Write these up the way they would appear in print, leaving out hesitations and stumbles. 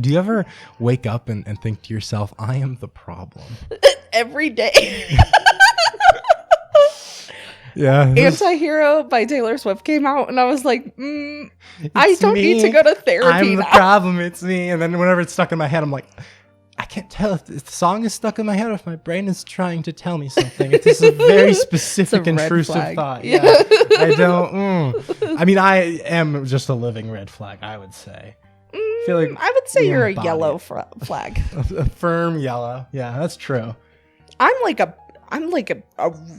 Do you ever wake up and think to yourself, I am the problem? Every day. Yeah. Anti-Hero by Taylor Swift came out, and I was like, I don't need to go to therapy I'm the now. problem, it's me. And then whenever it's stuck in my head, I'm like, I can't tell if the song is stuck in my head or if my brain is trying to tell me something. It's just a very specific, intrusive thought. Yeah. I don't. I mean, I am just a living red flag, I would say. I feel like I would say you're a yellow flag. A firm yellow. Yeah, that's true. I'm like a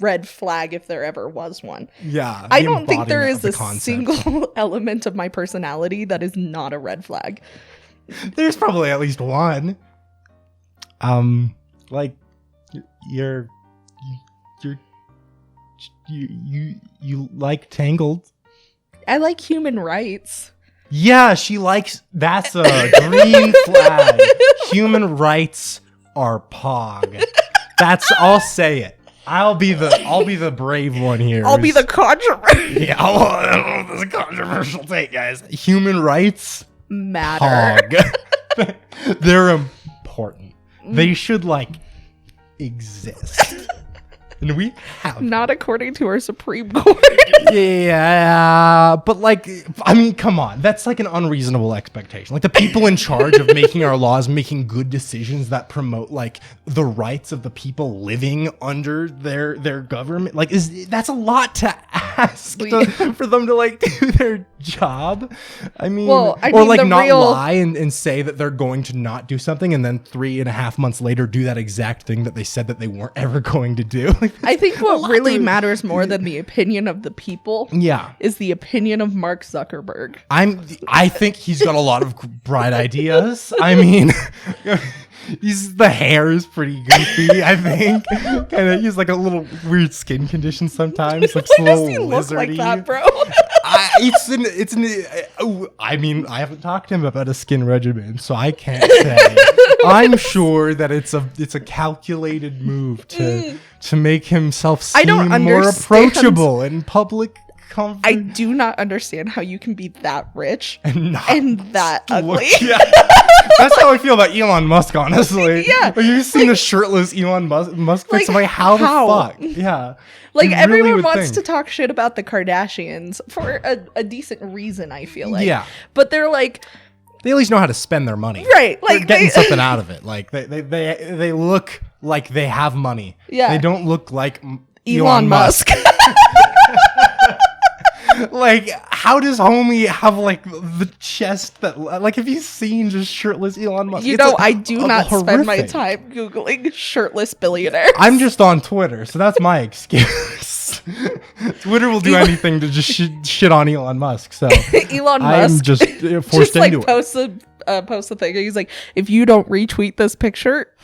red flag if there ever was one. Yeah. I don't think there is a concept. single element of my personality that is not a red flag. There's probably at least one. Like you like Tangled. I like human rights. Yeah, she likes. That's a green flag. Human rights are pog. I'll say it. I'll be the brave one here. I'll be the controversial. Yeah, I don't know, this is a controversial take, guys. Human rights matter. Pog. They're important. They should exist. And we have not according to our Supreme Court. Yeah, but I mean, come on. That's an unreasonable expectation. The people in charge of making our laws, making good decisions that promote the rights of the people living under their government. That's a lot to ask for them to do their job. I mean, not lie and say that they're going to not do something, and then 3.5 months later do that exact thing that they said that they weren't ever going to do. I think what really matters more than the opinion of the people is the opinion of Mark Zuckerberg. I think he's got a lot of bright ideas. I mean, the hair is pretty goofy, I think. He's a little weird skin condition sometimes. Why does he look like that, bro? I mean, I haven't talked to him about a skin regimen, so I can't say. I'm sure that it's a calculated move to make himself seem more approachable in public comfort. I do not understand how you can be that rich and that ugly. Yeah. That's how I feel about Elon Musk, honestly. Yeah. You've seen the shirtless Elon Musk pics. I'm how the fuck? Yeah. Everyone wants to talk shit about the Kardashians for a decent reason, I feel like. Yeah. But they're they at least know how to spend their money. Right. They're getting something out of it. They look like they have money. Yeah. They don't look like Elon Musk. How does homie have the chest that have you seen just shirtless Elon Musk? I do not spend my time Googling shirtless billionaires. I'm just on Twitter, so that's my excuse. Twitter will do anything to just shit on Elon Musk. So Elon Musk I'm just forced into it. Post the thing. He's like, if you don't retweet this picture,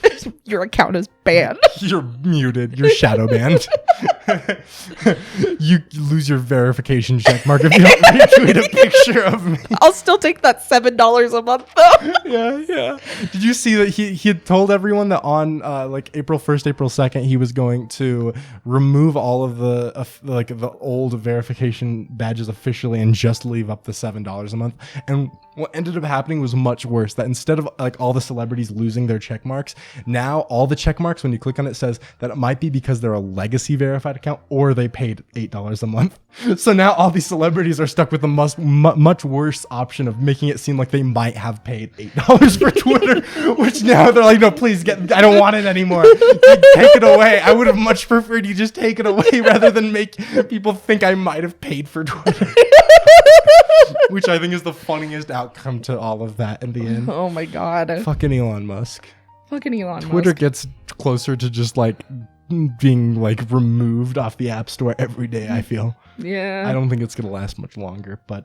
your account is banned. You're muted. You're shadow banned. You lose your verification check mark if you don't retweet a picture of me. I'll still take that $7 a month though. Yeah. Did you see that he had told everyone that on April 1st, April 2nd, he was going to remove all of the old verification badges officially and just leave up the $7 a month? And what ended up happening was much worse. That instead of all the celebrities losing their check marks, now all the check marks, when you click on it, says that it might be because they're a legacy verified account or they paid $8 a month. So now all these celebrities are stuck with the much worse option of making it seem like they might have paid $8 for Twitter, which now they're like, no, please I don't want it anymore. Take it away. I would have much preferred you just take it away rather than make people think I might have paid for Twitter. Which I think is the funniest outcome to all of that in the end. Oh my god. Fucking Elon Musk. Twitter gets closer to just being removed off the App Store every day, I feel. Yeah. I don't think it's gonna last much longer, but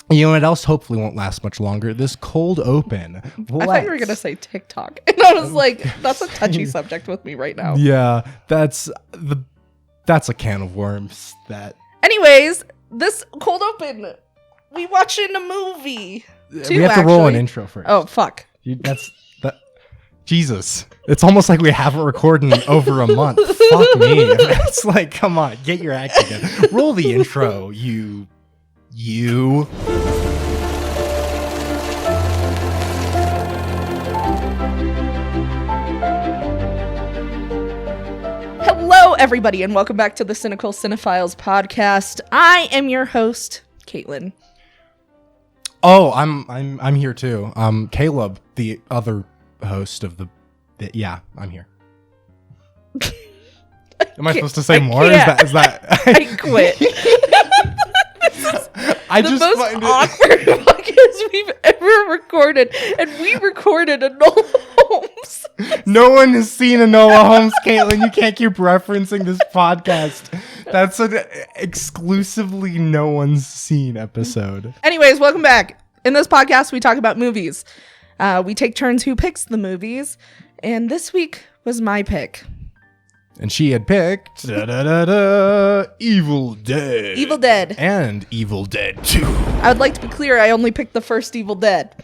you know what else hopefully won't last much longer? This cold open. I thought you were gonna say TikTok. And I was like, that's a touchy subject with me right now. Yeah, that's a can of worms that. Anyways, this cold open. We watching a movie. We have to roll an intro first. Oh fuck. Jesus. It's almost like we haven't recorded in over a month. Fuck me. It's come on, get your act together. Roll the intro, you. everybody, and welcome back to the Cynical Cinephiles podcast. I am your host, Caitlin. Oh, I'm here too. Caleb, the other host of the yeah, I'm here. Am I supposed to say more? Is that I quit. I the just most find awkward podcast we've ever recorded, and we recorded Enola Holmes. No one has seen Enola Holmes, Caitlin. You can't keep referencing this podcast. That's an exclusively no one's seen episode. Anyways, welcome back. In this podcast, we talk about movies. We take turns who picks the movies, and this week was my pick. And she had picked Evil Dead. Evil Dead. And Evil Dead 2. I would like to be clear, I only picked the first Evil Dead.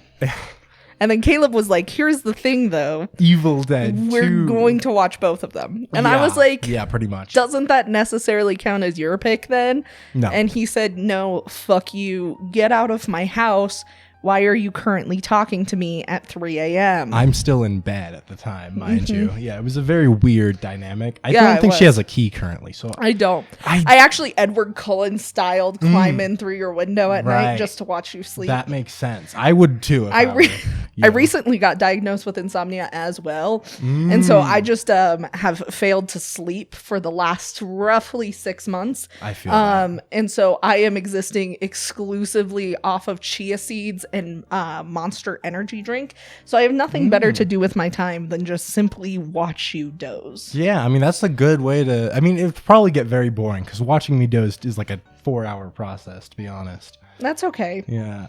And then Caleb was like, here's the thing, though. Evil Dead We're 2. going to watch both of them. And I was like... Yeah, pretty much. Doesn't that necessarily count as your pick then? No. And he said, no, fuck you. Get out of my house. Why are you currently talking to me at 3 a.m.? I'm still in bed at the time, mind you. Yeah, it was a very weird dynamic. I don't think was. she has a key currently. So I don't. I actually Edward Cullen styled climb in through your window at night just to watch you sleep. That makes sense. I would too. I recently got diagnosed with insomnia as well. And so I just have failed to sleep for the last roughly 6 months. I feel that. And so I am existing exclusively off of chia seeds and Monster energy drink. So I have nothing better to do with my time than just simply watch you doze. Yeah, I mean, that's a good way to... I mean, it would probably get very boring because watching me doze is like a 4-hour process, to be honest. That's okay. Yeah,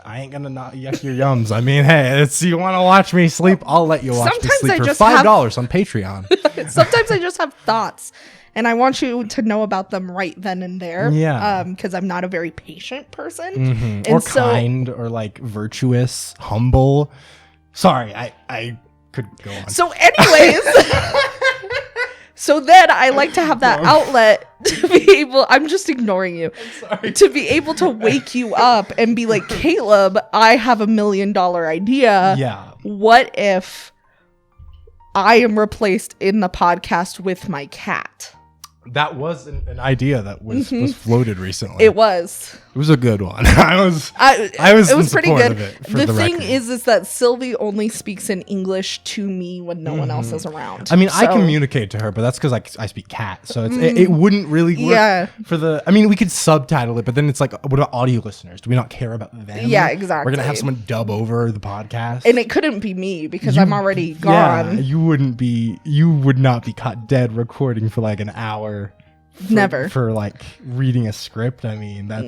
I ain't gonna not yuck your yums. I mean, hey, you want to watch me sleep? I'll let you watch me Sometimes sleep I for just $5 on Patreon. Sometimes I just have thoughts, and I want you to know about them right then and there. Yeah. Because I'm not a very patient person. Mm-hmm. Or kind, or like virtuous, humble. Sorry, I could go on. So anyways... So then I like to have that outlet to be able... I'm just ignoring you. I'm sorry. To be able to wake you up and be like, Caleb, I have $1 million idea. Yeah. What if I am replaced in the podcast with my cat? That was an idea that was floated recently. It was. It was a good one. I was it was pretty good. Of it, the thing is that Sylvie only speaks in English to me when no one else is around. I mean, I communicate to her, but that's because I speak cat, so it wouldn't really work for the... I mean, we could subtitle it, but then it's like, what about audio listeners? Do we not care about them? Yeah, exactly. We're going to have someone dub over the podcast. And it couldn't be me because I'm already gone. Yeah, you would not be caught dead recording for like an hour. Never. For like reading a script. I mean, that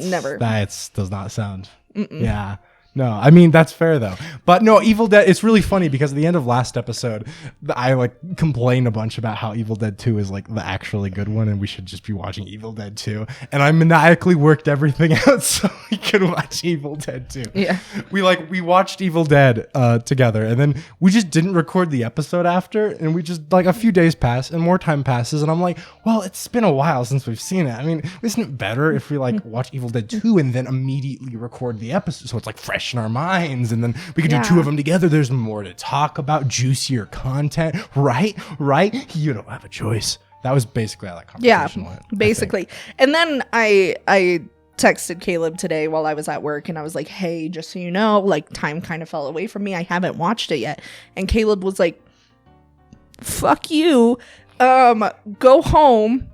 does not sound. Yeah. No, I mean, that's fair though. But no, Evil Dead, it's really funny because at the end of last episode, I like complained a bunch about how Evil Dead 2 is like the actually good one and we should just be watching Evil Dead 2. And I maniacally worked everything out so we could watch Evil Dead 2. Yeah. We watched Evil Dead together and then we just didn't record the episode after, and we just like a few days pass and more time passes and I'm like, well, it's been a while since we've seen it. I mean, isn't it better if we like watch Evil Dead 2 and then immediately record the episode so it's like fresh in our minds, and then we can do two of them together? There's more to talk about, juicier content, right? You don't have a choice. That was basically how that conversation went. Basically. And then I texted Caleb today while I was at work and I was like, hey, just so you know, like time kind of fell away from me. I haven't watched it yet. And Caleb was like, fuck you. Go home,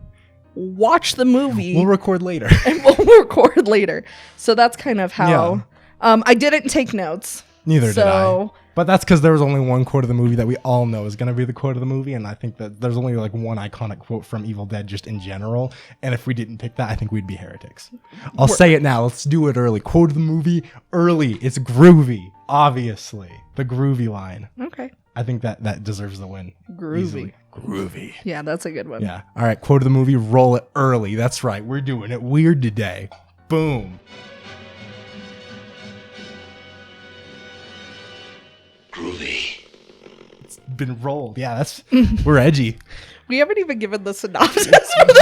watch the movie. We'll record later. And we'll record later. So that's kind of how... I didn't take notes. Neither did I. But that's because there was only one quote of the movie that we all know is going to be the quote of the movie. And I think that there's only like one iconic quote from Evil Dead just in general. And if we didn't pick that, I think we'd be heretics. I'll say it now. Let's do it early. Quote of the movie early. It's groovy. Obviously. The groovy line. Okay. I think that deserves the win. Groovy. Easily. Groovy. Yeah, that's a good one. Yeah. All right. Quote of the movie. Roll it early. That's right. We're doing it weird today. Boom. Groovy. It's been rolled. Yeah, we're edgy. We haven't even given the synopsis.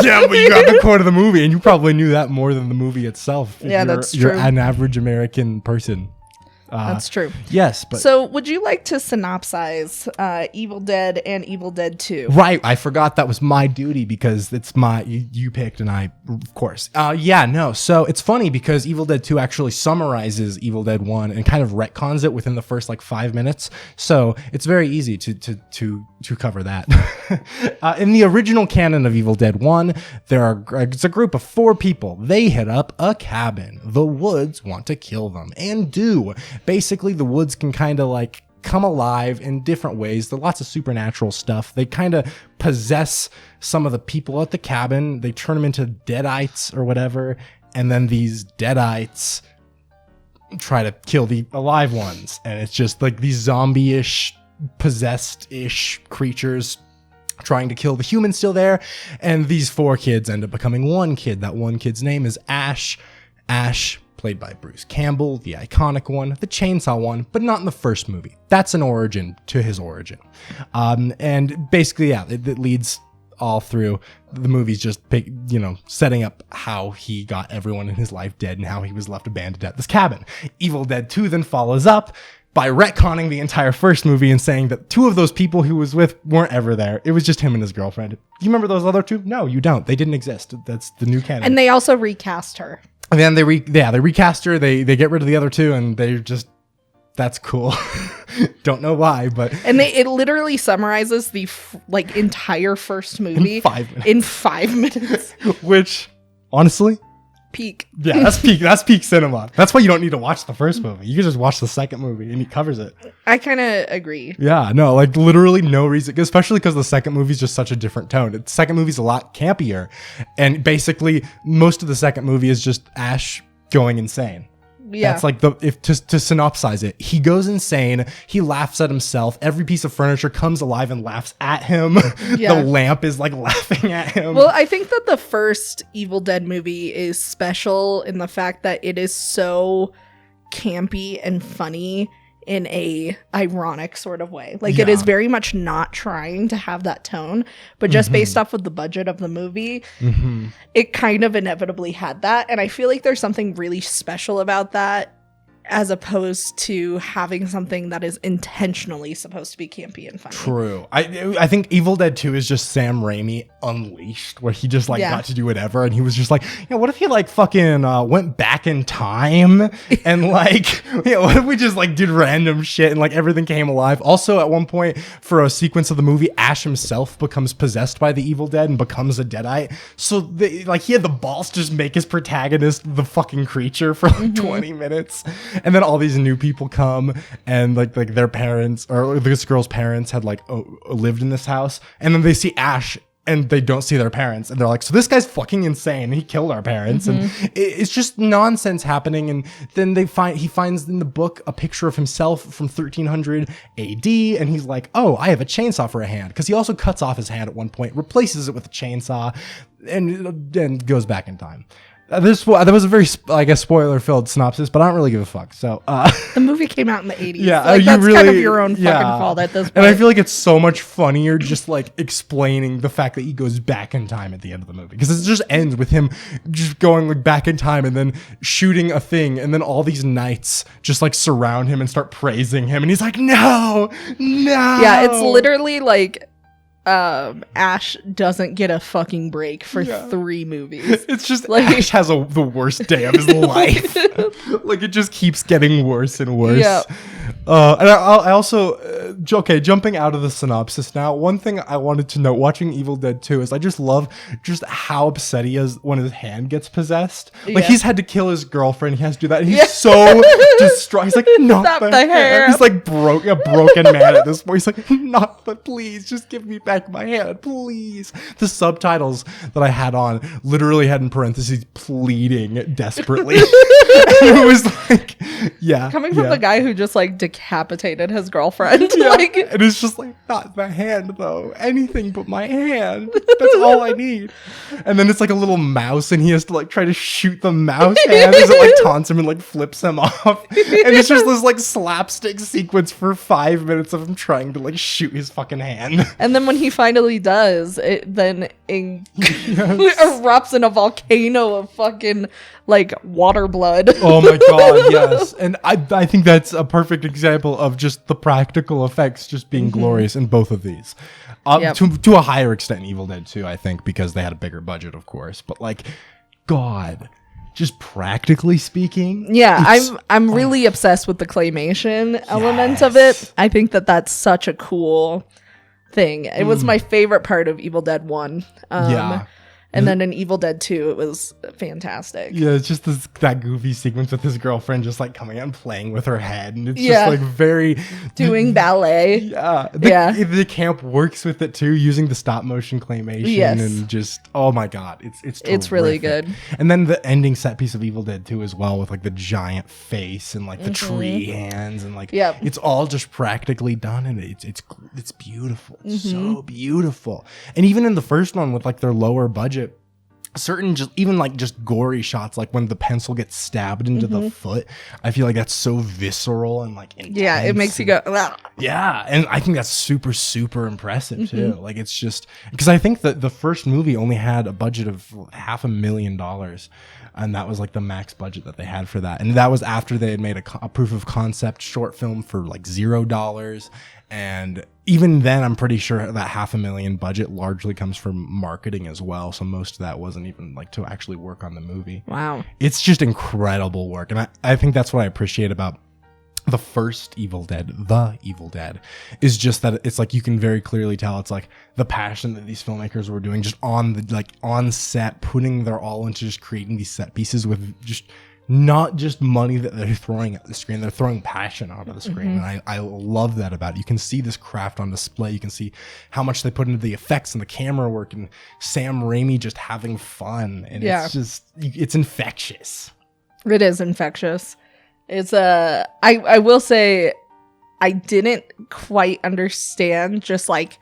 Yeah, but you got the quote of the movie, and you probably knew that more than the movie itself. Yeah, that's true. You're an average American person. That's true. Yes, but So, would you like to synopsize Evil Dead and Evil Dead 2? right, I forgot that was my duty because it's you picked and I, of course. So it's funny because Evil Dead 2 actually summarizes Evil Dead 1 and kind of retcons it within the first like 5 minutes. So it's very easy to cover that. In the original canon of Evil Dead 1, it's a group of 4 people. They hit up a cabin. The Woods want to kill them and do. Basically, the Woods can kind of like come alive in different ways. There's lots of supernatural stuff. They kind of possess some of the people at the cabin. They turn them into deadites or whatever. And then these deadites try to kill the alive ones. And it's just like these zombie-ish, possessed-ish creatures trying to kill the humans still there. And these 4 kids end up becoming one kid. That one kid's name is Ash. Ash, played by Bruce Campbell, the iconic one, the chainsaw one, but not in the first movie. That's an origin to his origin. And basically, it leads all through the movies, just setting up how he got everyone in his life dead and how he was left abandoned at this cabin. Evil Dead 2 then follows up by retconning the entire first movie and saying that 2 of those people he was with weren't ever there. It was just him and his girlfriend. Do you remember those other 2? No, you don't. They didn't exist. That's the new canon. And they also recast her. And then they recast her. They get rid of the other 2, and they just, that's cool. Don't know why, but and it literally summarizes the entire first movie in 5 minutes. In 5 minutes, which honestly, peak. Yeah, that's peak cinema. That's why you don't need to watch the first movie. You can just watch the second movie, and he covers it. I kind of agree. Yeah, no, like literally no reason, especially because the second movie is just such a different tone. The second movie's a lot campier, and basically most of the second movie is just Ash going insane. Yeah. That's like to synopsize it. He goes insane. He laughs at himself. Every piece of furniture comes alive and laughs at him. Yeah. The lamp is like laughing at him. Well, I think that the first Evil Dead movie is special in the fact that it is so campy and funny in a ironic sort of way. Like it is very much not trying to have that tone, but just based off of the budget of the movie, it kind of inevitably had that. And I feel like there's something really special about that, as opposed to having something that is intentionally supposed to be campy and funny. True. I think Evil Dead 2 is just Sam Raimi unleashed, where he just got to do whatever, and he was just like, what if he fucking went back in time and what if we just did random shit and everything came alive. Also, at one point for a sequence of the movie, Ash himself becomes possessed by the Evil Dead and becomes a deadite. So he had the balls to just make his protagonist the fucking creature for 20 minutes. And then all these new people come, and their parents, or this girl's parents, had lived in this house, and then they see Ash and they don't see their parents, and they're like, so this guy's fucking insane, he killed our parents. And it's just nonsense happening. And then he finds in the book a picture of himself from 1300 AD, and he's like, oh, I have a chainsaw for a hand, because he also cuts off his hand at one point, replaces it with a chainsaw, and goes back in time. That was a very, spoiler-filled synopsis, but I don't really give a fuck. So the movie came out in the 80s. Yeah, that's kind of your own fucking fault at this point. And I feel like it's so much funnier just explaining the fact that he goes back in time at the end of the movie, because it just ends with him just going back in time and then shooting a thing, and then all these knights just surround him and start praising him, and he's like, no. Yeah, it's literally Ash doesn't get a fucking break for 3 movies. It's just Ash has the worst day of his life. It just keeps getting worse and worse. Yeah. And I also, jumping out of the synopsis now, one thing I wanted to note watching Evil Dead 2 is I just love just how upset he is when his hand gets possessed. He's had to kill his girlfriend. He has to do that. And he's so distraught. He's like, not the hair. He's a broken man at this point. He's like, not the, please, just give me back my hand, please. The subtitles that I had on literally had in parentheses pleading desperately. It was coming from the guy who just decapitated his girlfriend. Yeah. Like, and it's just like, not the hand though, anything but my hand. That's all I need. And then it's like a little mouse, and he has to like try to shoot the mouse hand as it like taunts him and like flips him off. And it's just this like slapstick sequence for 5 minutes of him trying to like shoot his fucking hand. and then when he finally does, it then erupts in a volcano of fucking like water blood. Oh my god, yes. And I think that's a perfect example of just the practical effects just being glorious in both of these. Yep. To a higher extent in Evil Dead 2, I think, because they had a bigger budget, of course. But like, god, just practically speaking. Yeah, I'm really obsessed with the claymation element of it. I think that that's such a cool thing. It was my favorite part of Evil Dead 1. Yeah. And then in Evil Dead 2, it was fantastic. Yeah, it's just that goofy sequence with his girlfriend just like coming out and playing with her head. And it's just like very... Doing ballet. Yeah. The camp works with it too, using the stop motion claymation. Yes. And just, oh my god, It's really terrific. good. And then the ending set piece of Evil Dead 2 as well, with like the giant face and like the tree hands and like, it's all just practically done. And it's beautiful. It's so beautiful. And even in the first one with like their lower budget, certain just gory shots, like when the pencil gets stabbed into the foot, I feel like that's so visceral and like intense. Yeah, it makes you go, "Ugh." Yeah, and I think that's super, super impressive too. Like, it's just because I think that the first movie only had a budget of $500,000, and that was like the max budget that they had for that. And that was after they had made a proof of concept short film for like $0. And even then, I'm pretty sure that $500,000 budget largely comes from marketing as well. So most of that wasn't even like to actually work on the movie. Wow. It's just incredible work. And I think that's what I appreciate about the first Evil Dead, is just that it's like you can very clearly tell it's like the passion that these filmmakers were doing just on set, putting their all into just creating these set pieces with just not just money that they're throwing at the screen, they're throwing passion onto the screen. And I love that about it. You can see this craft on display. You can see how much they put into the effects and the camera work, and Sam Raimi just having fun. And it's infectious. It is infectious. It's I will say I didn't quite understand just like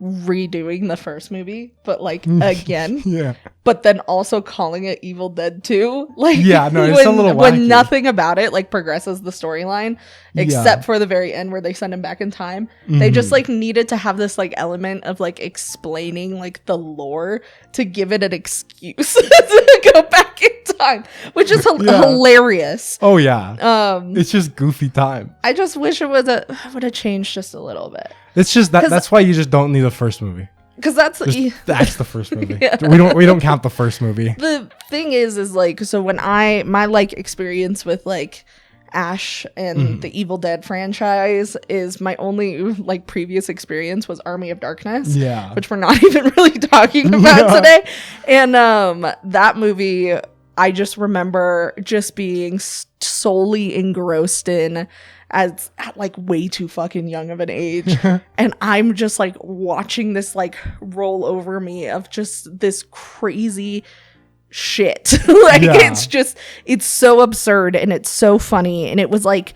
redoing the first movie, but like again, but then also calling it Evil Dead 2, like it's a little wacky. When nothing about it like progresses the storyline except for the very end where they send him back in time. They just like needed to have this like element of like explaining like the lore to give it an excuse to go back in time, which is hilarious. Oh yeah. It's just goofy time. I just wish it would have changed just a little bit. It's just that's why you just don't need the first movie. Because that's the first movie. We don't count the first movie. The thing is like, so when my like experience with like Ash and the Evil Dead franchise is my only like previous experience was Army of Darkness, which we're not even really talking about today. And that movie, I just remember just being solely engrossed in as like way too fucking young of an age. And I'm just like watching this like roll over me of just this crazy shit. It's so absurd and it's so funny. And it was like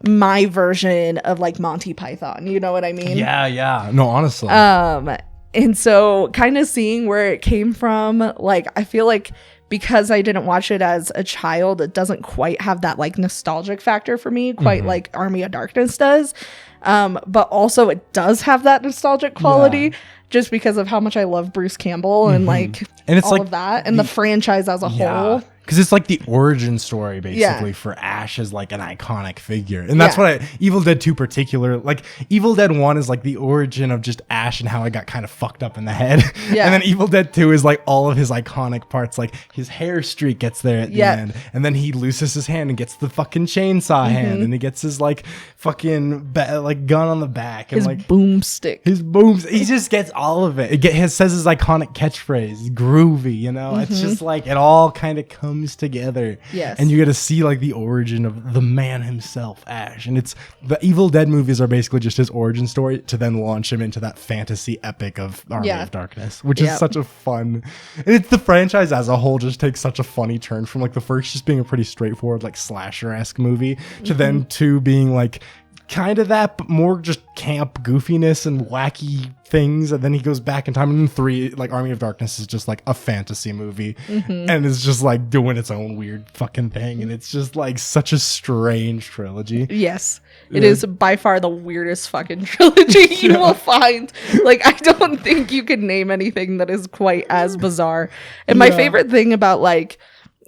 my version of like Monty Python. You know what I mean? Yeah. No, honestly. And so kind of seeing where it came from, like, I feel like because I didn't watch it as a child, it doesn't quite have that like nostalgic factor for me, quite like Army of Darkness does. But also it does have that nostalgic quality just because of how much I love Bruce Campbell and like and it's all like of that and the franchise as a whole. Because it's like the origin story, basically, for Ash as like an iconic figure. And that's what Evil Dead 2 particular, like Evil Dead 1 is like the origin of just Ash and how I got kind of fucked up in the head. Yeah. And then Evil Dead 2 is like all of his iconic parts, like his hair streak gets there at the end. And then he loses his hand and gets the fucking chainsaw hand. And he gets his like fucking like gun on the back. And his like boomstick. His booms. He just gets all of it. Says his iconic catchphrase, groovy, you know? It's just like it all kind of comes together. Yes. And you get to see like the origin of the man himself, Ash. And it's the Evil Dead movies are basically just his origin story to then launch him into that fantasy epic of Army of Darkness, which is such a fun, and it's the franchise as a whole just takes such a funny turn from like the first just being a pretty straightforward like slasher-esque movie to then 2 being like kind of that, but more just camp goofiness and wacky things. And then he goes back in time. And 3, like Army of Darkness, is just like a fantasy movie, and it's just like doing its own weird fucking thing. And it's just like such a strange trilogy. Yes. It is by far the weirdest fucking trilogy you will find. Like, I don't think you can name anything that is quite as bizarre. And my favorite thing about, like,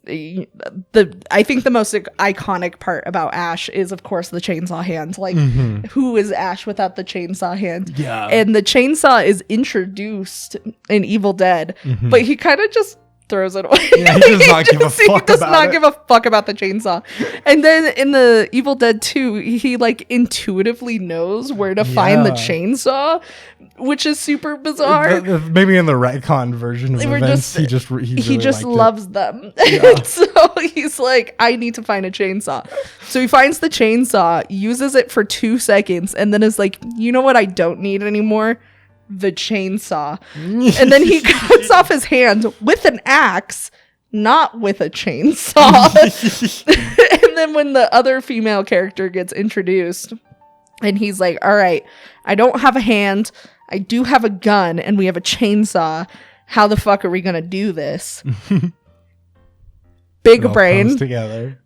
I think the most iconic part about Ash is, of course, the chainsaw hand. Like, who is Ash without the chainsaw hand? Yeah. And the chainsaw is introduced in Evil Dead, but he kind of just throws it away. Yeah, he does not give a fuck does about not it. give a fuck about the chainsaw. And then in the Evil Dead 2, he like intuitively knows where to find the chainsaw, which is super bizarre. Maybe in the retcon version of events, he just loves them. And so he's like, I need to find a chainsaw. So he finds the chainsaw, uses it for 2 seconds, and then is like, you know what I don't need anymore? The chainsaw. And then he cuts off his hand with an axe, not with a chainsaw. And then when the other female character gets introduced, and he's like, all right, I don't have a hand, I do have a gun, and we have a chainsaw. How the fuck are we gonna do this? Big brain. Comes together.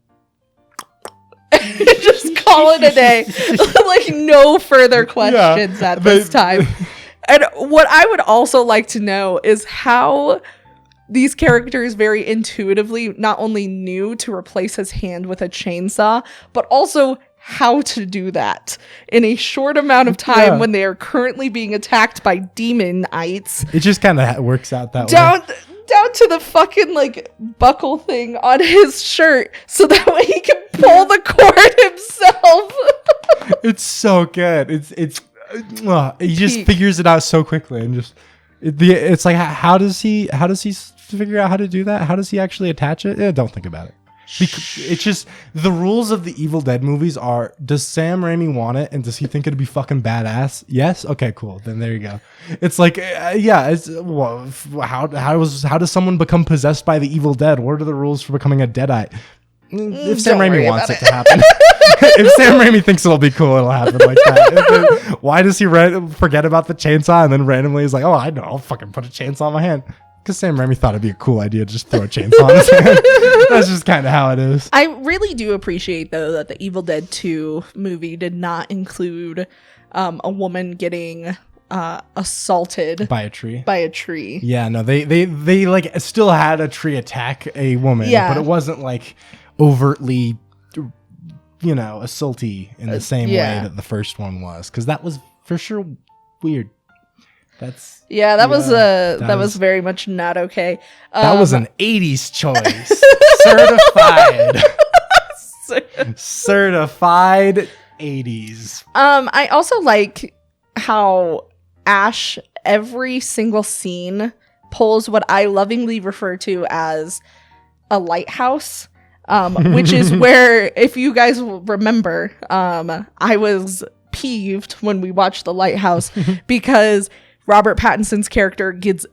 Just call it a day. Like, no further questions at this time. And what I would also like to know is how these characters very intuitively not only knew to replace his hand with a chainsaw, but also how to do that in a short amount of time when they are currently being attacked by demonites. It just kind of works out that way. Down to the fucking like buckle thing on his shirt, so that way he can pull the cord himself. It's so good. He just figures it out so quickly, and just it's like, how does he figure out how to do that? How does he actually attach it? Yeah, don't think about it. Because it's just the rules of the Evil Dead movies are: does Sam Raimi want it, and does he think it'd be fucking badass? Yes. Okay. Cool. Then there you go. It's like, It's how does someone become possessed by the Evil Dead? What are the rules for becoming a Deadite? If Sam Raimi wants it to happen. If Sam Raimi thinks it'll be cool, it'll happen like that. Why does he forget about the chainsaw and then randomly is like, oh, I know, I'll fucking put a chainsaw on my hand? Because Sam Raimi thought it'd be a cool idea to just throw a chainsaw on his hand. That's just kind of how it is. I really do appreciate, though, that the Evil Dead 2 movie did not include a woman getting assaulted by a tree. Yeah, no, they like still had a tree attack a woman, but it wasn't like overtly, assaulty in the same way that the first one was, because that was for sure weird. That was very much not okay. That was an 80s choice. Certified 80s. I also like how Ash, every single scene, pulls what I lovingly refer to as a lighthouse, which is where, if you guys will remember, I was peeved when we watched The Lighthouse because Robert Pattinson's character gets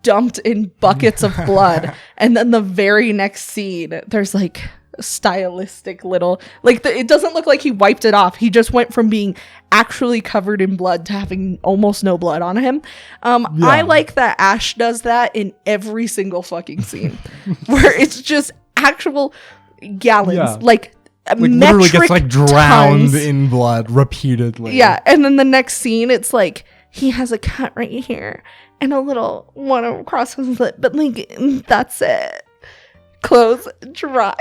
dumped in buckets of blood, and then the very next scene, there's like stylistic little, like, it doesn't look like he wiped it off. He just went from being actually covered in blood to having almost no blood on him. I like that Ash does that in every single fucking scene, where it's just actual gallons, like literally gets like drowned in blood repeatedly. Yeah, and then the next scene, it's like he has a cut right here and a little one across his lip, but like, that's it. Clothes dry.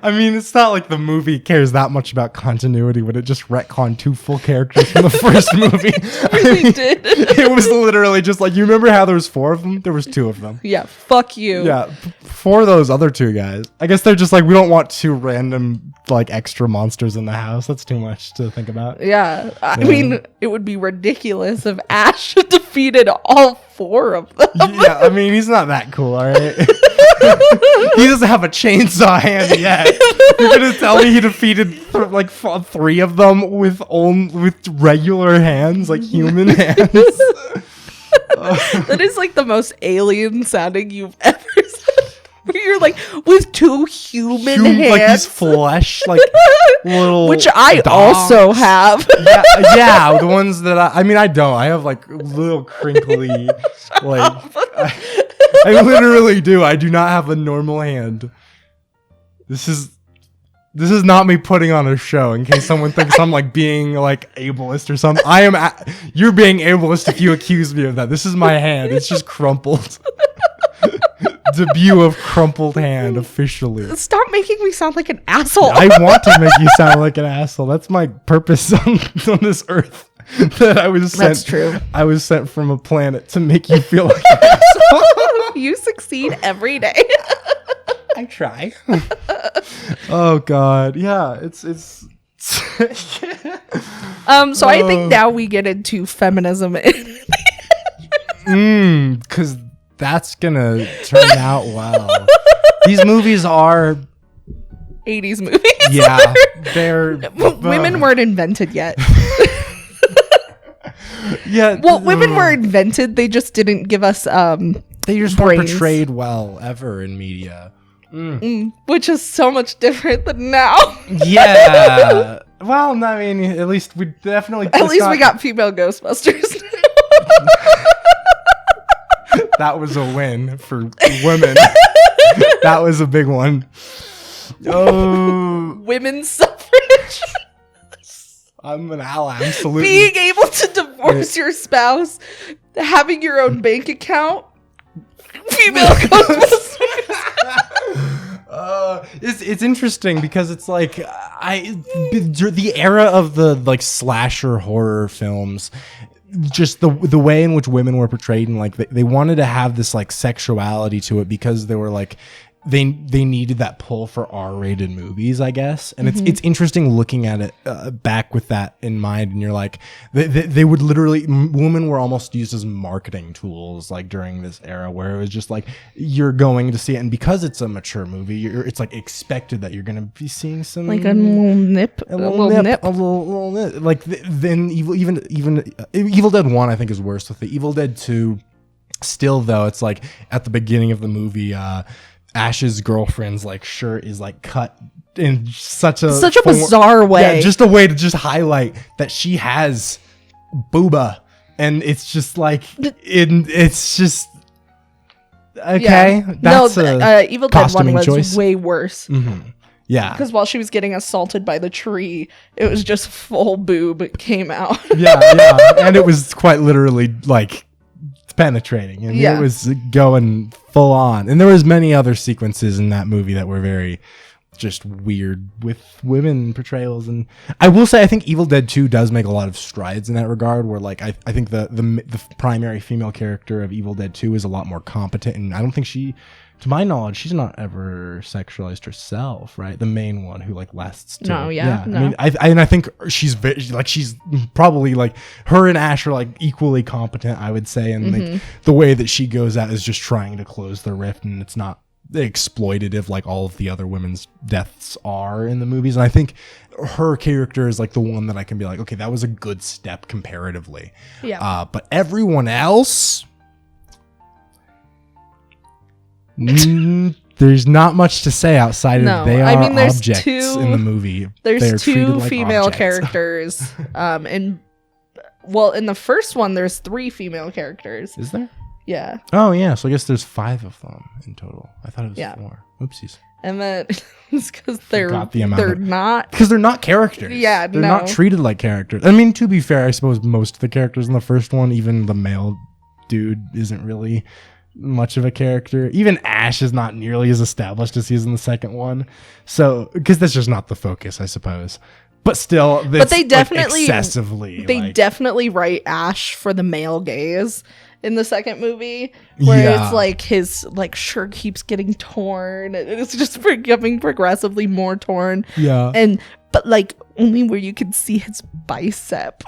I mean, it's not like the movie cares that much about continuity when it just retconned 2 full characters from the first movie. It did. It was literally just like, you remember how there was 4 of them? There was 2 of them. Yeah, fuck you. Yeah, for those other 2 guys. I guess they're just like, we don't want 2 random, like, extra monsters in the house. That's too much to think about. Yeah, I mean, it would be ridiculous if Ash defeated all 4 of them. Yeah, I mean, he's not that cool, all right? He doesn't have a chainsaw hand yet. You're gonna tell me he defeated like 3 of them with regular hands, like human hands? That is like the most alien sounding you've ever said. You're like with two human hands, like these flesh, like little, which I dogs. also have. Yeah, the ones that I mean, I don't. I have like little crinkly, like I literally do. I do not have a normal hand. This is not me putting on a show. In case someone thinks I'm like being like ableist or something, you're being ableist if you accuse me of that. This is my hand. It's just crumpled. Debut of crumpled hand officially. Stop making me sound like an asshole. I want to make you sound like an asshole. That's my purpose on this earth. That I was sent. That's true. I was sent from a planet to make you feel like an asshole. You succeed every day. I try. Oh God, yeah. It's. So I think now we get into feminism. Because that's gonna turn out well. These movies are 80s movies. Yeah, they're women weren't invented yet. Yeah. Well, women were invented. They just didn't give us they just weren't portrayed well ever in media. Which is so much different than now. Yeah. Well, I mean, at least we definitely. At least we got female Ghostbusters. That was a win for women. That was a big one. Oh, Women's suffrage. I'm an ally. Absolutely. Being able to divorce your spouse, having your own bank account. Female Ghostbusters. It's interesting because it's like the era of the like slasher horror films, just the way in which women were portrayed, and like they wanted to have this like sexuality to it because they were like they needed that pull for R-rated movies, I guess. And it's interesting looking at it back with that in mind, and you're like they would literally, women were almost used as marketing tools like during this era where it was just like you're going to see it, and because it's a mature movie, it's like expected that you're going to be seeing some like a little nip, a little nip. Like then Evil Dead 1 I think is worse with it. Evil Dead 2 still, though, it's like at the beginning of the movie, Ash's girlfriend's like shirt is like cut in such a bizarre way. Yeah, just a way to just highlight that she has booba, and it's just like it's just okay. Yeah. That's Evil Dead 1 was choice. way worse. Mm-hmm. Yeah, because while she was getting assaulted by the tree, it was just full boob came out. yeah, and it was quite literally like penetrating, and it was going full on, and there was many other sequences in that movie that were very just weird with women portrayals. And I will say I think Evil Dead 2 does make a lot of strides in that regard, where like I think the primary female character of Evil Dead 2 is a lot more competent, and I don't think she, to my knowledge, she's not ever sexualized herself, right? The main one who like lasts to, no. I mean, I think she's very, like, she's probably like, her and Ash are like equally competent, I would say, and like the way that she goes out is just trying to close the rift, and it's not exploitative like all of the other women's deaths are in the movies. And I think her character is like the one that I can be like, okay, that was a good step comparatively. But everyone else, there's not much to say outside of they are objects in the movie. There's two female characters. In the first one, there's 3 female characters. Is there? Yeah. Oh, yeah. So I guess there's 5 of them in total. I thought it was 4. Oopsies. And then it's because they're not characters. Yeah, they're not treated like characters. I mean, to be fair, I suppose most of the characters in the first one, even the male dude, isn't really much of a character. Even Ash is not nearly as established as he is in the second one. So, because that's just not the focus, I suppose. But still, they definitely excessively. They definitely write Ash for the male gaze in the second movie, where it's like his like shirt keeps getting torn, and it's just becoming progressively more torn. Yeah, but like only where you can see his bicep.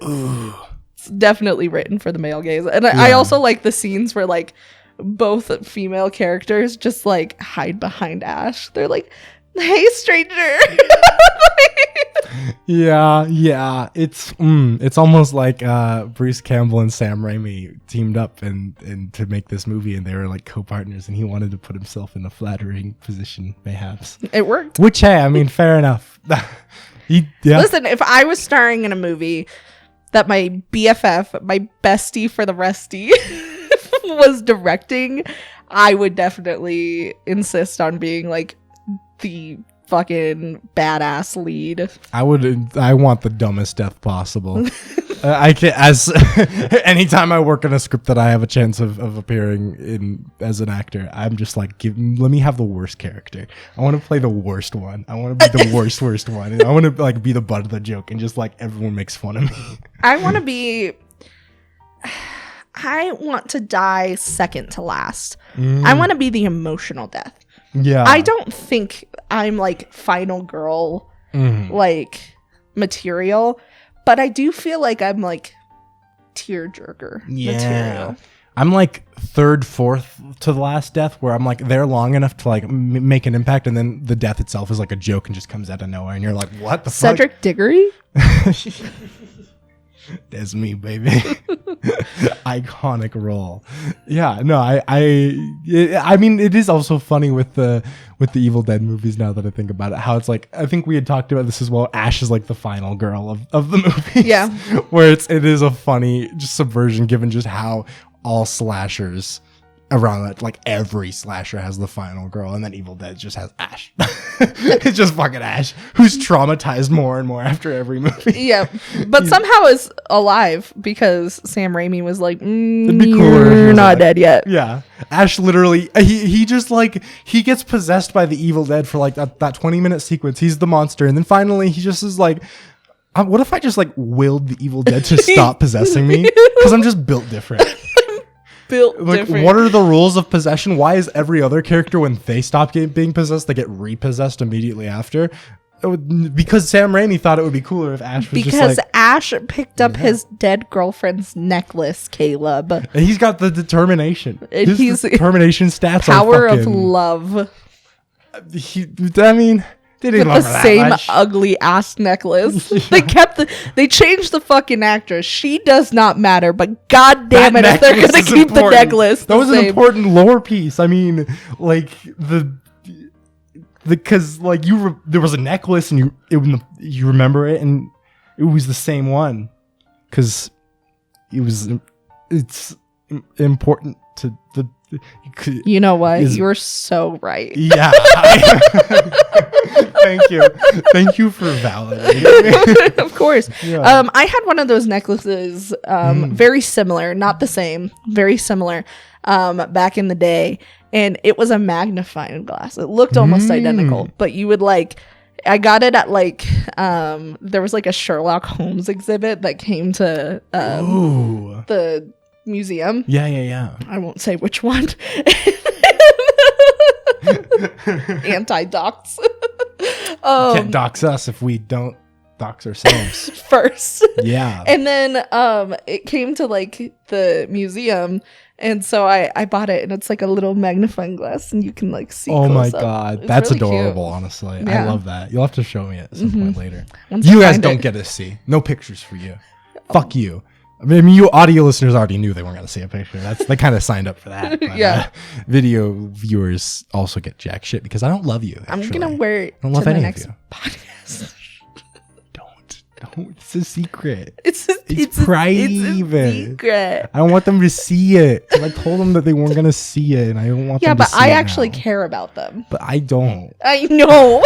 It's definitely written for the male gaze. And I also like the scenes where like both female characters just like hide behind Ash. They're like, "Hey, stranger." Yeah. It's almost like Bruce Campbell and Sam Raimi teamed up and to make this movie, and they were like co-partners, and he wanted to put himself in a flattering position, mayhaps. It worked. Which, hey, I mean, fair enough. Listen, if I was starring in a movie that my BFF, my bestie for the restie, was directing, I would definitely insist on being like the fucking badass lead. I want the dumbest death possible. I can anytime I work on a script that I have a chance of appearing in as an actor, I'm just like, let me have the worst character. I want to play the worst one. I want to be the worst one. And I want to like be the butt of the joke, and just like everyone makes fun of me. I want to die second to last. I want to be the emotional death. Yeah. I don't think I'm like final girl like material, but I do feel like I'm like tearjerker material. I'm like third, fourth to the last death, where I'm like there long enough to like make an impact, and then the death itself is like a joke and just comes out of nowhere, and you're like, what the Cedric fuck? Diggory? That's me, baby. Iconic role. Yeah, no, I mean, it is also funny with the Evil Dead movies, now that I think about it, how it's like, I think we had talked about this as well, Ash is like the final girl of the movie. Yeah. Where it is a funny just subversion, given just how all slashers around that, like every slasher has the final girl, and then Evil Dead just has Ash. It's just fucking Ash, who's traumatized more and more after every movie. Yeah, but somehow is alive because Sam Raimi was like, it'd be cooler if he you're was not alive. dead yet. Yeah, Ash literally, he just like, he gets possessed by the Evil Dead for like that 20-minute sequence. He's the monster, and then finally he just is like, what if I just like willed the Evil Dead to stop possessing me? Because I'm just built different. Like, Different. what are the rules of possession? Why is every other character, when they stop being possessed, they get repossessed immediately after? Because Sam Raimi thought it would be cooler if Ash was just like... Ash picked up his dead girlfriend's necklace, Caleb. And he's got the determination. And His determination stats power are of love. I mean... With the same ugly ass necklace. They changed the fucking actress. She does not matter, but god damn it, if they're gonna keep the necklace. That was an important lore piece. I mean, like because like there was a necklace, and you remember it, and it was the same one, because it's important to the. You know what? You're so right. Yeah. Thank you for validating. Of course. Yeah. I had one of those necklaces, very similar, not the same, very similar, back in the day, and it was a magnifying glass. It looked almost identical, but you would like, I got it at like, there was like a Sherlock Holmes exhibit that came to the museum. Yeah. I won't say which one. Anti-dox. Can't dox us if we don't dox ourselves first. Yeah. And then it came to like the museum, and so I bought it, and it's like a little magnifying glass, and you can like see. Oh my up. god, It's that's really adorable. cute. Honestly, Yeah. I love that. You'll have to show me it at some point later. Once You I guys find don't it. get to see. No pictures for you. Fuck you. I mean, you audio listeners already knew they weren't going to see a picture. They kind of signed up for that. But, Yeah. Video viewers also get jack shit because I don't love you. I'm actually. gonna wear it I don't to love the any of next you. podcast. Don't. It's a secret. It's private. It's a secret. I don't want them to see it. I told them that they weren't going to see it, and I don't want Yeah, them to but see I it actually now. care about them. But I don't. I know.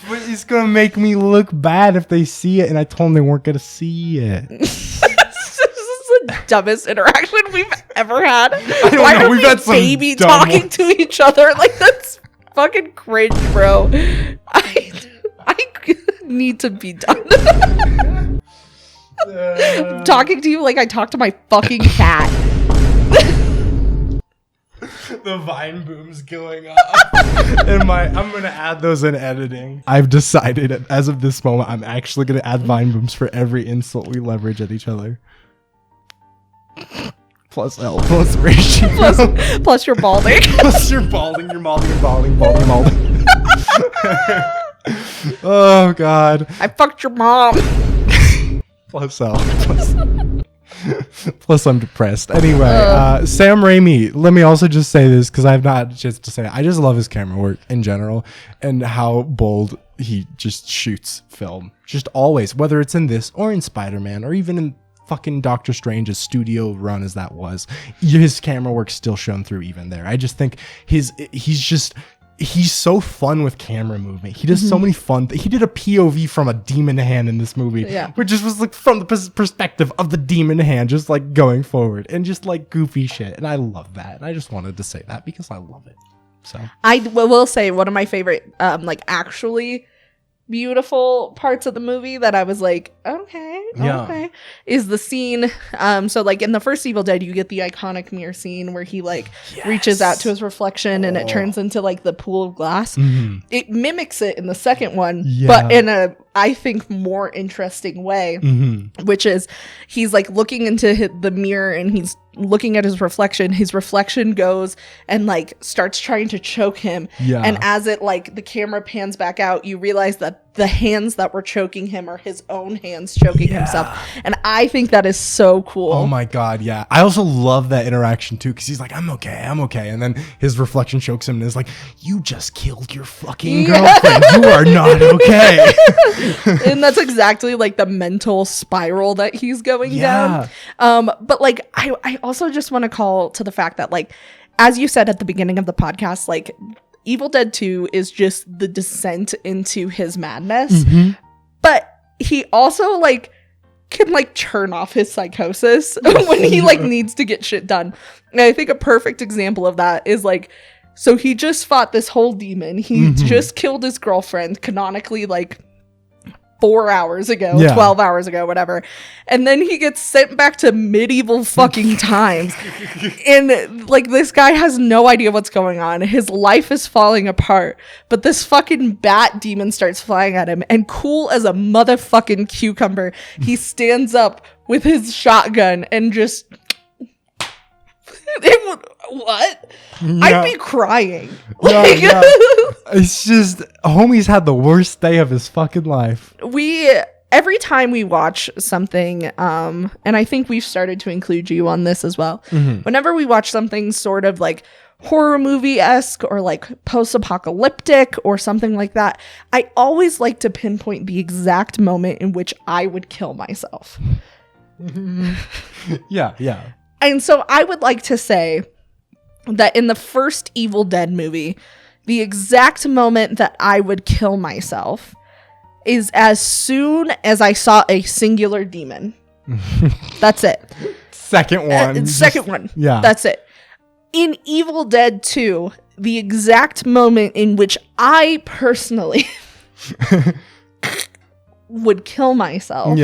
But it's gonna make me look bad if they see it, and I told them they weren't gonna see it. This is the dumbest interaction we've ever had. don't Why know, are we've we had some baby dumb talking ones. to each other? Like, that's fucking cringe, bro. I need to be done. I'm talking to you like I talk to my fucking cat. The Vine boom's going up. And I'm gonna add those in editing. I've decided as of this moment, I'm actually gonna add Vine booms for every insult we leverage at each other. Plus L, plus ratio. Plus you're balding. Plus you're balding, you're malding, you're balding, balding, you're malding. Oh God. I fucked your mom. Plus I'm depressed. Anyway, Sam Raimi. Let me also just say this because I've not had a chance to say it. I just love his camera work in general and how bold he just shoots film. Just always, whether it's in this or in Spider-Man or even in fucking Doctor Strange, as studio run as that was, his camera work's still shown through even there. I just think he's so fun with camera movement. He does so many fun. He did a POV from a demon hand in this movie, which just was like from the perspective of the demon hand, just like going forward and just like goofy shit. And I love that. And I just wanted to say that because I love it. So I will say one of my favorite, like actually beautiful parts of the movie that I was like, okay, is the scene. So like in the first Evil Dead, you get the iconic mirror scene where he like reaches out to his reflection and it turns into like the pool of glass. It mimics it in the second one, but in a, I think, more interesting way, which is he's like looking into the mirror and he's looking at his reflection goes and like starts trying to choke him, and as it like the camera pans back out, you realize that the hands that were choking him are his own hands choking himself, and I think that is so cool. Oh my God, yeah. I also love that interaction too, because he's like, I'm okay, and then his reflection chokes him and is like, you just killed your fucking girlfriend. You are not okay. And that's exactly like the mental spiral that he's going down. But like I also just want to call to the fact that, like, as you said at the beginning of the podcast, like Evil Dead 2 is just the descent into his madness. But he also like can like turn off his psychosis when he like needs to get shit done. And I think a perfect example of that is like, so he just fought this whole demon. He just killed his girlfriend canonically like 4 hours ago, 12 hours ago, whatever. And then he gets sent back to medieval fucking times. And like this guy has no idea what's going on. His life is falling apart. But this fucking bat demon starts flying at him. And cool as a motherfucking cucumber, he stands up with his shotgun and just... What? I'd be crying. It's just, homie's had the worst day of his fucking life. Every time we watch something, and I think we've started to include you on this as well. Whenever we watch something sort of like horror movie-esque or like post-apocalyptic or something like that, I always like to pinpoint the exact moment in which I would kill myself. Yeah. And so I would like to say that in the first Evil Dead movie, the exact moment that I would kill myself is as soon as I saw a singular demon. That's it. Second one. Yeah. That's it. In Evil Dead 2, the exact moment in which I personally would kill myself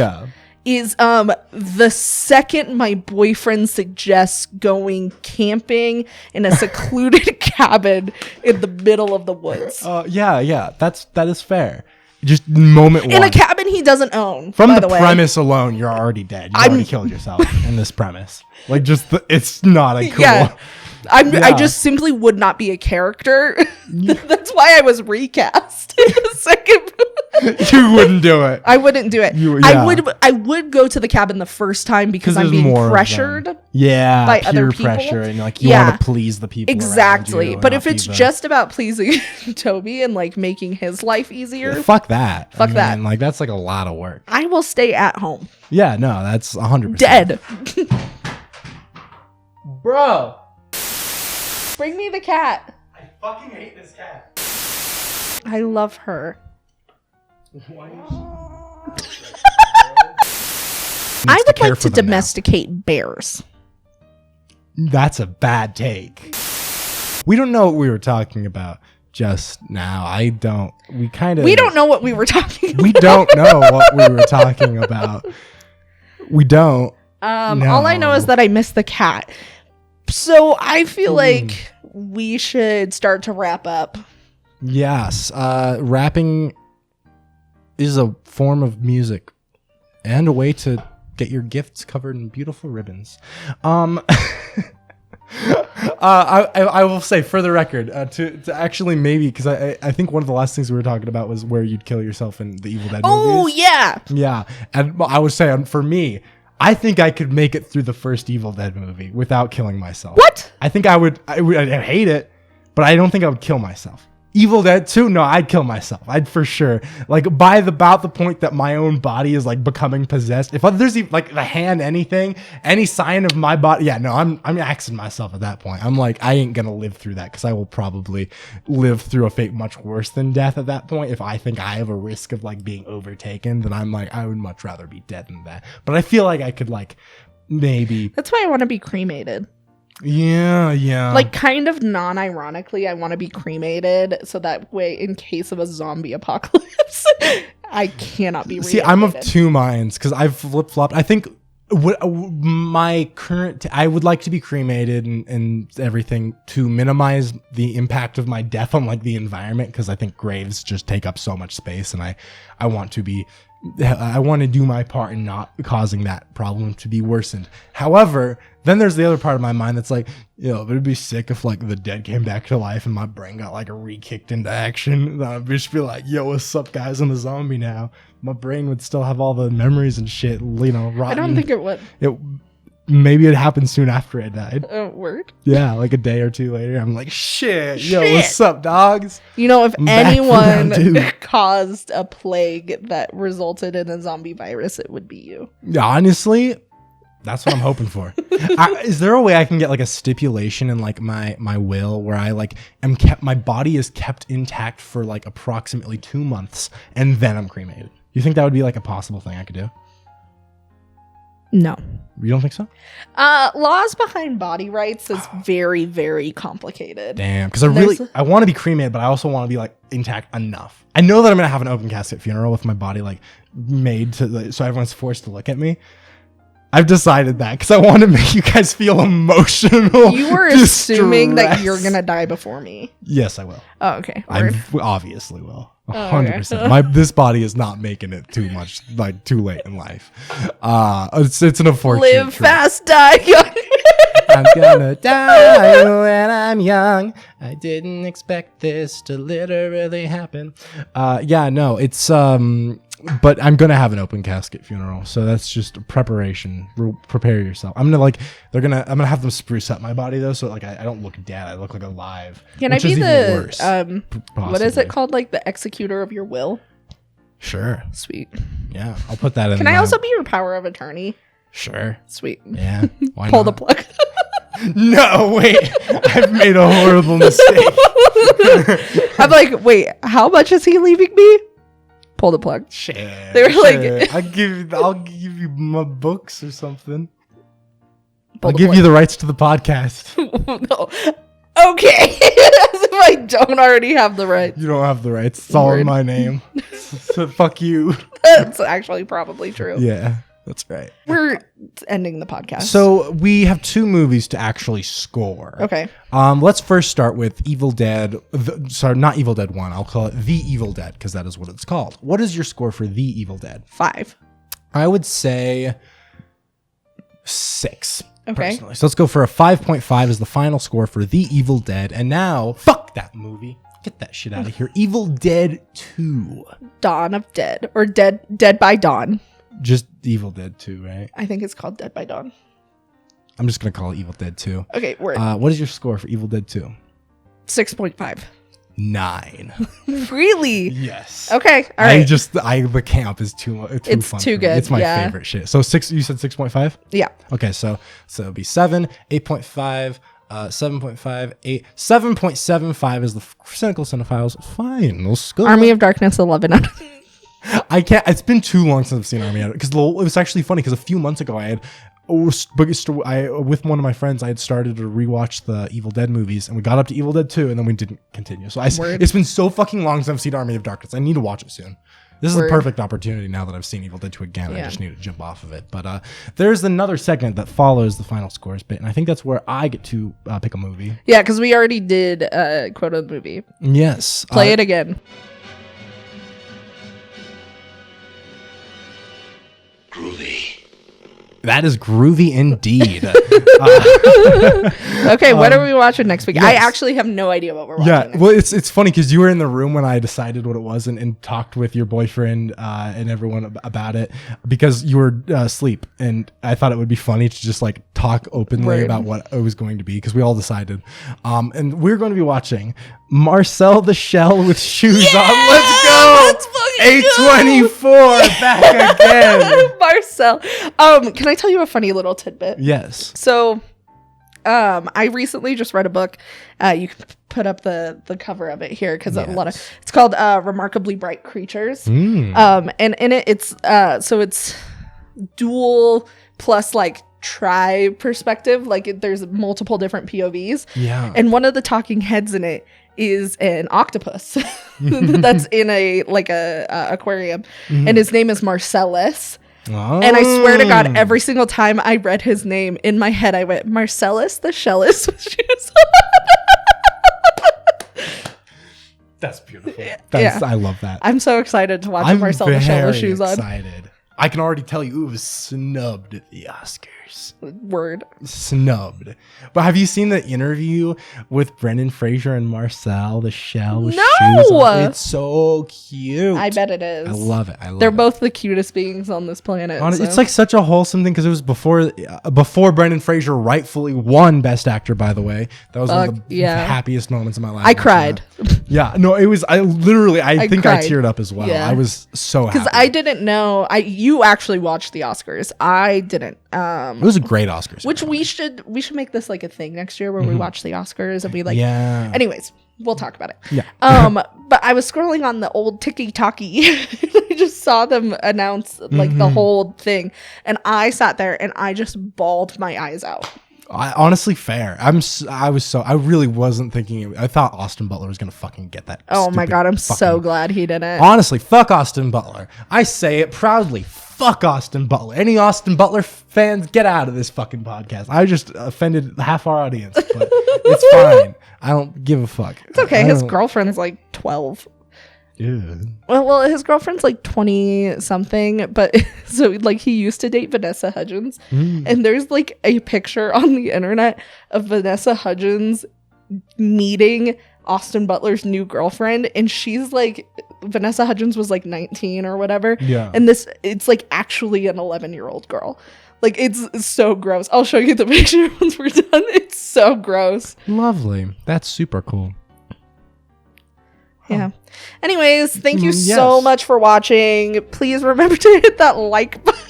is the second my boyfriend suggests going camping in a secluded cabin in the middle of the woods. That is fair. Just moment one. In a cabin he doesn't own. From the premise alone, you're already dead. You already killed yourself in this premise. Like, just it's not a cool. I just simply would not be a character. That's why I was recast in the second. You wouldn't do it. I wouldn't do it. I would go to the cabin the first time because I'm being pressured. By other people. Pressure, and like you want to please the people. Exactly. But if it's just about pleasing Toby and like making his life easier, fuck that. Fuck that. Like that's like a lot of work. I will stay at home. Yeah, no, that's 100%. Dead. Bro. Bring me the cat. I fucking hate this cat. I love her. I would like to domesticate bears. That's a bad take. We don't know what we were talking about just now. We don't know what we were talking about. We don't know what we were talking about. We don't. All I know is that I missed the cat. So I feel like we should start to wrap up. Yes. Rapping is a form of music and a way to get your gifts covered in beautiful ribbons. I will say for the record, to actually maybe, because I think one of the last things we were talking about was where you'd kill yourself in the Evil Dead Oh, movies. yeah. Yeah. And I would say for me, I think I could make it through the first Evil Dead movie without killing myself. What? I think I'd hate it, but I don't think I would kill myself. Evil Dead 2, no, I'd kill myself. I'd for sure. Like by about the point that my own body is like becoming possessed. If there's like the hand, anything, any sign of my body, yeah, no, I'm axing myself at that point. I'm like, I ain't gonna live through that because I will probably live through a fate much worse than death at that point. If I think I have a risk of like being overtaken, then I'm like, I would much rather be dead than that. But I feel like I could like maybe. That's why I want to be cremated. Yeah. Like kind of non-ironically, I want to be cremated so that way in case of a zombie apocalypse, I cannot be See, I'm of two minds because I've flip-flopped. I think my current I would like to be cremated and everything to minimize the impact of my death on like the environment, because I think graves just take up so much space, and I want to do my part in not causing that problem to be worsened. However, then there's the other part of my mind that's like, it'd be sick if like the dead came back to life and my brain got like re-kicked into action. Then I'd just be like, yo, what's up, guys? I'm a zombie now. My brain would still have all the memories and shit, rotten. I don't think it would. Maybe it happened soon after I died. Word? Yeah, like a day or two later, I'm like, shit, yo, what's up, dogs? If I'm back for round anyone two. caused a plague that resulted in a zombie virus, it would be you. Yeah, honestly, that's what I'm hoping for. Is there a way I can get like a stipulation in like my will where I like my body is kept intact for like approximately 2 months and then I'm cremated? You think that would be like a possible thing I could do? No. You don't think so? Laws behind body rights is very, very complicated. Damn, because I want to be cremated, but I also want to be like intact enough. I know that I'm gonna have an open casket funeral with my body like made to so everyone's forced to look at me. I've decided that because I want to make you guys feel emotional. You were assuming that you're gonna die before me. Yes, I will. Oh, okay. I obviously will. 100%. This body is not making it too much, like too late in life. It's an unfortunate. Live truth. fast, die young. I'm gonna die when I'm young. I didn't expect this to literally happen. It's but I'm gonna have an open casket funeral, so that's just preparation. Prepare yourself. I'm gonna have them spruce up my body though, so like I don't look dead. I look like alive. Can I be worse, what is it called? Like the executor of your will? Sure. Sweet. Yeah, I'll put that in. Can I also be your power of attorney? Sure. Sweet. Yeah. Why Pull not? the plug. No, wait. I've made a horrible mistake. I'm like, wait, how much is he leaving me? Pull the plug. Shit. They were like, I'll give you my books or something. Pull I'll give you the rights to the podcast. No. Okay. As if I don't already have the rights. You don't have the rights. It's all in my name. So fuck you. That's actually probably true. Yeah, that's right. We're ending the podcast. So we have 2 movies to actually score. Okay. Let's first start with Evil Dead. Not Evil Dead 1. I'll call it The Evil Dead because that is what it's called. What is your score for The Evil Dead? 5. I would say 6. Okay. Personally. So let's go for a 5.5 as the final score for The Evil Dead. And now, fuck that movie. Get that shit out of here. Evil Dead 2. Dawn of Dead. Or Dead by Dawn. Just Evil Dead 2, right? I think it's called Dead by Dawn. I'm just going to call it Evil Dead 2. Okay, word. What is your score for Evil Dead 2? 6.5. 9. Really? Yes. Okay, all right. The camp is too It's fun too for me. good, It's my yeah. favorite shit. So 6, you said 6.5? Yeah. Okay, so it'll be 7, 8.5, 7.5, 8, 7.75 is the Cynical Cinephiles final score. Army of Darkness 11 out of I can't. It's been too long since I've seen Army because it was actually funny because a few months ago with one of my friends I had started to rewatch the Evil Dead movies and we got up to Evil Dead 2 and then we didn't continue. So it's been so fucking long since I've seen Army of Darkness. I need to watch it soon. This is the perfect opportunity now that I've seen Evil Dead 2 again. Yeah. I just need to jump off of it. But there's another segment that follows the final scores bit, and I think that's where I get to pick a movie. Yeah, because we already did quote of the movie. Yes. Play it again. Groovy. That is groovy indeed. Okay, what are we watching next week? yes. I actually have no idea what we're watching. Yeah, next well, it's funny because you were in the room when I decided what it was and talked with your boyfriend and everyone about it because you were asleep, and I thought it would be funny to just like talk openly Word. about what it was going to be because we all decided. And we're going to be watching Marcel the Shell with shoes on. Let's go! Let's fucking A24 back again. Marcel. Can I tell you a funny little tidbit? Yes. So, I recently just read a book. You can put up the cover of it here because it's called Remarkably Bright Creatures. And in it, it's dual plus like tri perspective. Like there's multiple different POVs. Yeah. And one of the talking heads in it is an octopus that's in a aquarium, and his name is Marcellus. Oh. And I swear to God, every single time I read his name in my head, I went, Marcellus the Shellis with shoes on. That's beautiful. Yeah. I love that. I'm so excited to watch Marcel the Shell with shoes on. I can already tell you it was snubbed at the Oscars. Word. Snubbed. But have you seen the interview with Brendan Fraser and Marcel the Shell with No! shoes on? It's so cute. I bet it is. I love it. They're both the cutest beings on this planet. It's like such a wholesome thing because it was before Brendan Fraser rightfully won Best Actor, by the way. That was one of the happiest moments of my life. I cried. Yeah, no, it was. I think I cried. teared up as well. Yeah. I was so happy. Because I didn't know. You actually watched the Oscars. I didn't. It was a great Oscars. Which we should make this like a thing next year where we watch the Oscars and we like. Yeah. Anyways, we'll talk about it. Yeah. But I was scrolling on the old TikTok-y. I just saw them announce like the whole thing, and I sat there and I just bawled my eyes out. Honestly, fair. I really wasn't thinking. I thought Austin Butler was gonna fucking get that. Oh my God, I'm so glad he didn't. Honestly, fuck Austin Butler. I say it proudly. Fuck Austin Butler. Any Austin Butler fans, get out of this fucking podcast. I just offended half our audience, but it's fine. I don't give a fuck. It's okay. His girlfriend's like 12. Yeah. Well, his girlfriend's like 20 something, but so like he used to date Vanessa Hudgens, and there's like a picture on the internet of Vanessa Hudgens meeting Austin Butler's new girlfriend, and she's like, Vanessa Hudgens was like 19 or whatever. Yeah. And it's like actually an 11-year-old girl. Like it's so gross. I'll show you the picture once we're done. It's so gross. Lovely. That's super cool. Yeah. Anyways, thank you so much for watching. Please remember to hit that like button.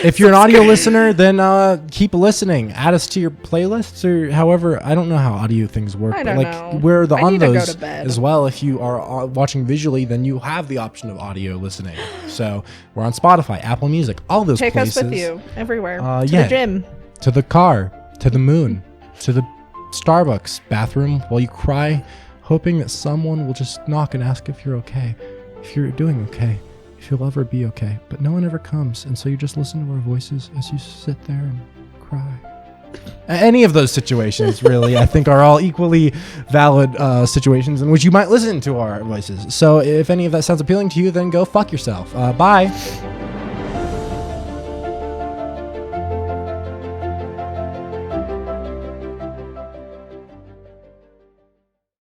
If you're an audio listener, then keep listening. Add us to your playlists or however. I don't know how audio things work. I don't know. We're I on need to go those to bed. as well. If you are watching visually, then you have the option of audio listening. So we're on Spotify, Apple Music, all those Take places. us with you everywhere. To yeah. the gym. To the car, to the moon, to the Starbucks bathroom while you cry, hoping that someone will just knock and ask if you're okay, if you're doing okay, if you'll ever be okay. But no one ever comes, and so you just listen to our voices as you sit there and cry. Any of those situations, really, I think are all equally valid situations in which you might listen to our voices. So if any of that sounds appealing to you, then go fuck yourself. Bye.